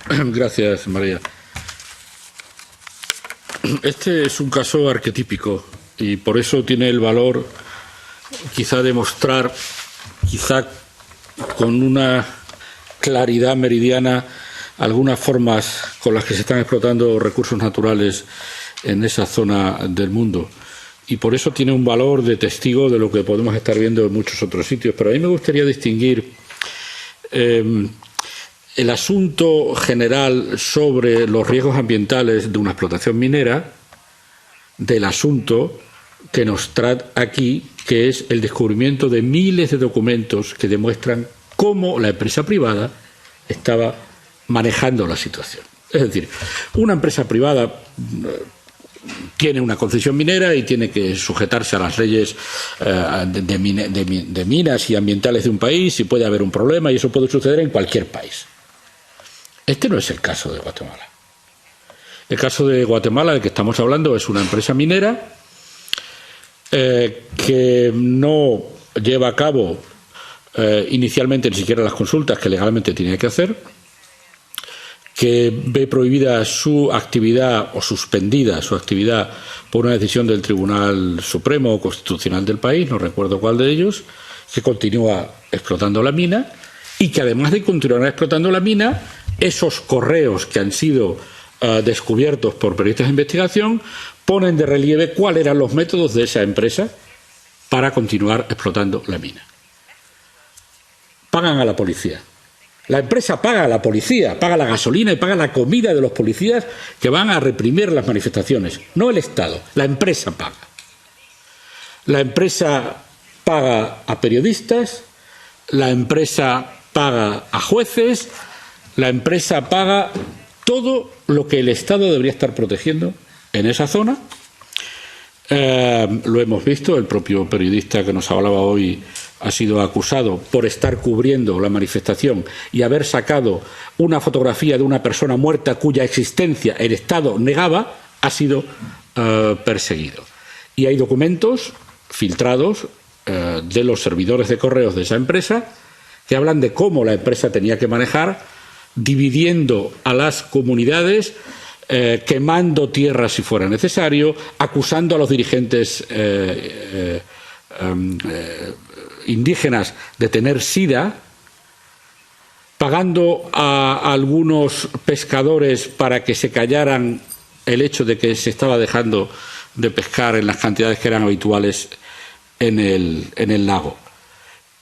Gracias, María. Este es un caso arquetípico y por eso tiene el valor quizá de mostrar, quizá con una claridad meridiana, algunas formas con las que se están explotando recursos naturales en esa zona del mundo. Y por eso tiene un valor de testigo de lo que podemos estar viendo en muchos otros sitios. Pero a mí me gustaría distinguir el asunto general sobre los riesgos ambientales de una explotación minera del asunto que nos trae aquí, que es el descubrimiento de miles de documentos que demuestran cómo la empresa privada estaba manejando la situación. Es decir, una empresa privada tiene una concesión minera y tiene que sujetarse a las leyes de minas y ambientales de un país, y puede haber un problema, y eso puede suceder en cualquier país. Este no es el caso de Guatemala. El caso de Guatemala del que estamos hablando es una empresa minera que no lleva a cabo inicialmente ni siquiera las consultas que legalmente tenía que hacer, que ve prohibida su actividad o suspendida su actividad por una decisión del Tribunal Supremo o Constitucional del país, no recuerdo cuál de ellos, que continúa explotando la mina y que además de continuar explotando la mina, esos correos que han sido descubiertos por periodistas de investigación ponen de relieve cuáles eran los métodos de esa empresa para continuar explotando la mina. Pagan a la policía. La empresa paga a la policía, paga la gasolina y paga la comida de los policías que van a reprimir las manifestaciones. No el Estado, la empresa paga. La empresa paga a periodistas, la empresa paga a jueces, la empresa paga todo lo que el Estado debería estar protegiendo en esa zona. Lo hemos visto, el propio periodista que nos hablaba hoy ha sido acusado por estar cubriendo la manifestación y haber sacado una fotografía de una persona muerta cuya existencia el Estado negaba, ha sido perseguido. Y hay documentos filtrados de los servidores de correos de esa empresa que hablan de cómo la empresa tenía que manejar, dividiendo a las comunidades, quemando tierras si fuera necesario, acusando a los dirigentes indígenas de tener sida, pagando a algunos pescadores para que se callaran el hecho de que se estaba dejando de pescar en las cantidades que eran habituales en el lago.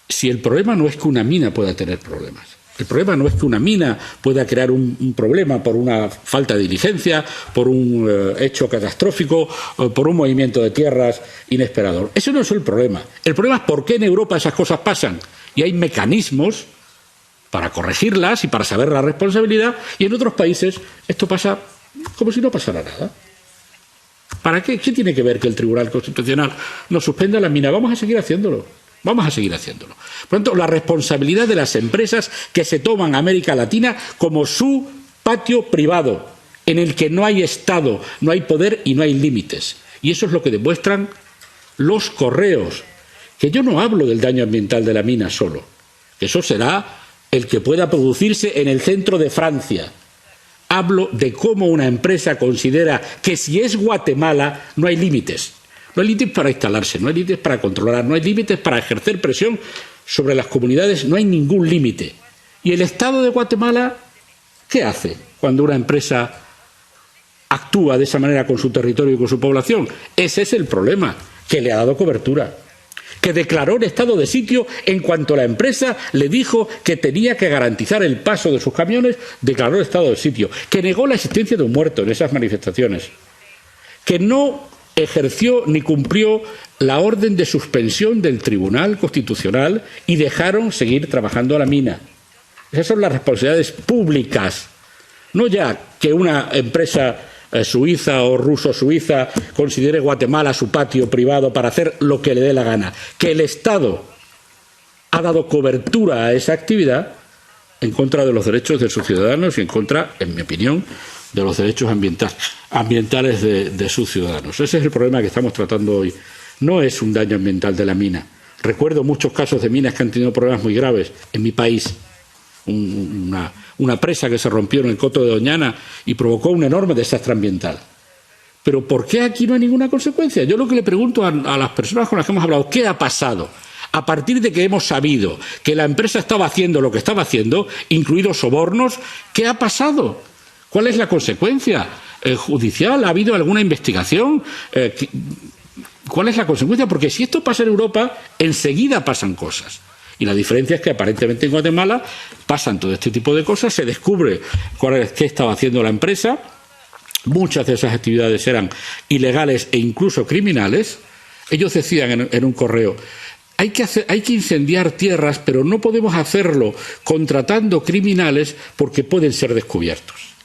Si el problema no es que una mina pueda tener problemas, el problema no es que una mina pueda crear un problema por una falta de diligencia, por un hecho catastrófico, o por un movimiento de tierras inesperado. Eso no es el problema. El problema es por qué en Europa esas cosas pasan. Y hay mecanismos para corregirlas y para saber la responsabilidad, y en otros países esto pasa como si no pasara nada. ¿Para qué? ¿Qué tiene que ver que el Tribunal Constitucional nos suspenda la mina? Vamos a seguir haciéndolo. Vamos a seguir haciéndolo. Por lo tanto, la responsabilidad de las empresas que se toman a América Latina como su patio privado, en el que no hay Estado, no hay poder y no hay límites. Y eso es lo que demuestran los correos. Que yo no hablo del daño ambiental de la mina solo, que eso será el que pueda producirse en el centro de Francia. Hablo de cómo una empresa considera que si es Guatemala no hay límites. No hay límites para instalarse, no hay límites para controlar, no hay límites para ejercer presión sobre las comunidades, no hay ningún límite. ¿Y el Estado de Guatemala qué hace cuando una empresa actúa de esa manera con su territorio y con su población? Ese es el problema, que le ha dado cobertura, que declaró el estado de sitio en cuanto la empresa le dijo que tenía que garantizar el paso de sus camiones, declaró el estado de sitio, que negó la existencia de un muerto en esas manifestaciones, que no ejerció ni cumplió la orden de suspensión del Tribunal Constitucional y dejaron seguir trabajando a la mina. Esas son las responsabilidades públicas, no ya que una empresa suiza o ruso-suiza considere Guatemala su patio privado para hacer lo que le dé la gana, que el Estado ha dado cobertura a esa actividad en contra de los derechos de sus ciudadanos y en contra, en mi opinión, de los derechos ambientales de sus ciudadanos. Ese es el problema que estamos tratando hoy. No es un daño ambiental de la mina. Recuerdo muchos casos de minas que han tenido problemas muy graves en mi país. una presa que se rompió en el Coto de Doñana y provocó un enorme desastre ambiental. Pero ¿por qué aquí no hay ninguna consecuencia? Yo lo que le pregunto a las personas con las que hemos hablado, ¿qué ha pasado? A partir de que hemos sabido que la empresa estaba haciendo lo que estaba haciendo, incluidos sobornos, ¿qué ha pasado? ¿Cuál es la consecuencia judicial? ¿Ha habido alguna investigación? ¿Cuál es la consecuencia? Porque si esto pasa en Europa, enseguida pasan cosas. Y la diferencia es que aparentemente en Guatemala pasan todo este tipo de cosas, se descubre qué estaba haciendo la empresa, muchas de esas actividades eran ilegales e incluso criminales. Ellos decían en un correo, hay que incendiar tierras, pero no podemos hacerlo contratando criminales porque pueden ser descubiertos.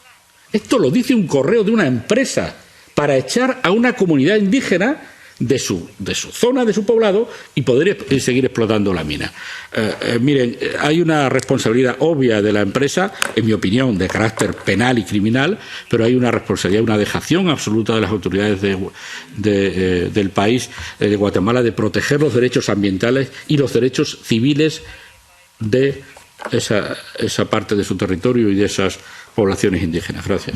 Esto lo dice un correo de una empresa para echar a una comunidad indígena de su zona, de su poblado, y poder seguir explotando la mina. Miren, hay una responsabilidad obvia de la empresa, en mi opinión, de carácter penal y criminal, pero hay una responsabilidad, una dejación absoluta de las autoridades del país, de Guatemala, de proteger los derechos ambientales y los derechos civiles de esa parte de su territorio y de esas poblaciones indígenas. Gracias.